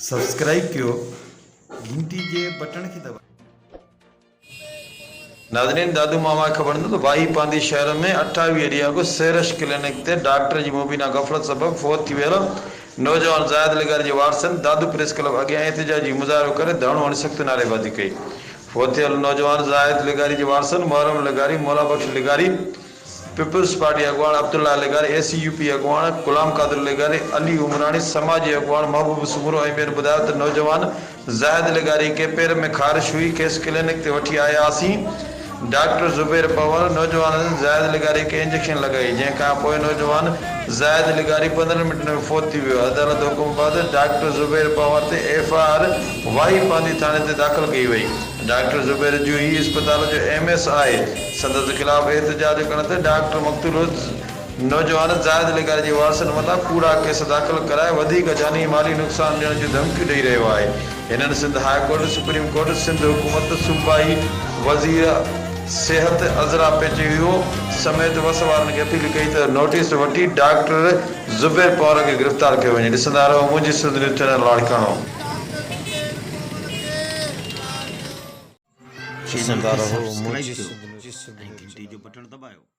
Subscribe कयो घंटी के बटन खे दबा। नाज़रीन, दादू मामा ख़बर न तो भाई पांदी शहर में 28 एरिया को सेरश क्लिनिक ते डॉक्टर जी मुबीना गफलत सबब फोत थी वियल नौजवान जायद लिगारी जे वारसन दादू प्रेस क्लब अगे एहतजाजी मुजाहरो करे धरणो और सख्त नारेबाजी कई। फोत थियल नौजवान जायद लिगारी जे वारसन मुहर्रम लिगारी, मौला बख्श लिगारी, peoples party अगवान Abdullah लिगारी, ACUP अगवान Ghulam Qadir लिगारी, Ali उमरानी, समाजी अगवान महबूब सुमरो ऐं बुधायो त नौजवान जायद लिगारी के पैर में खारिश हुई, केस क्लिनिक ते वठी आयासीं। डॉक्टर जुबैर पवार नौजवान जायद लिगारी के इंजेक्शन लगाई, जैसा नौजवान जायद लिगारी 15 मिनट में फोत थी वियो। अदालत हुकुम बाद डॉक्टर जुबैर पवार ते FIR वाई पांदी थाने ते दाख़िल कई वई। डॉक्टर जुबैर जो ही अस्पताल जो MS आहे, संदस खिलाफ एहतजाज करण ते डॉक्टर मक़तूल नौजवान जायद लिगारी जे वारसन मथां कूड़ा केस दाख़िल कराए वधीक जानी माली नुक़सान ॾियण जूं धमकियूं ॾेई रहियो आहे। हिननि Sindh high court, supreme court, Sindh हुकूमत, सूबाई वज़ीर सेहत अज़रा पेचियो समेत वस वारनि खे अपील कई त नोटिस वठी डॉक्टर जुबैर पवार खे गिरफ़्तार कयो वञे। ॾिसंदा रहो मुंहिंजी सिंध न्यूज़ चैनल लाड़काणो। ॾिसंदा रहो मुंहिंजी सिंध न्यूज़, घंटी जो बटन दबायो।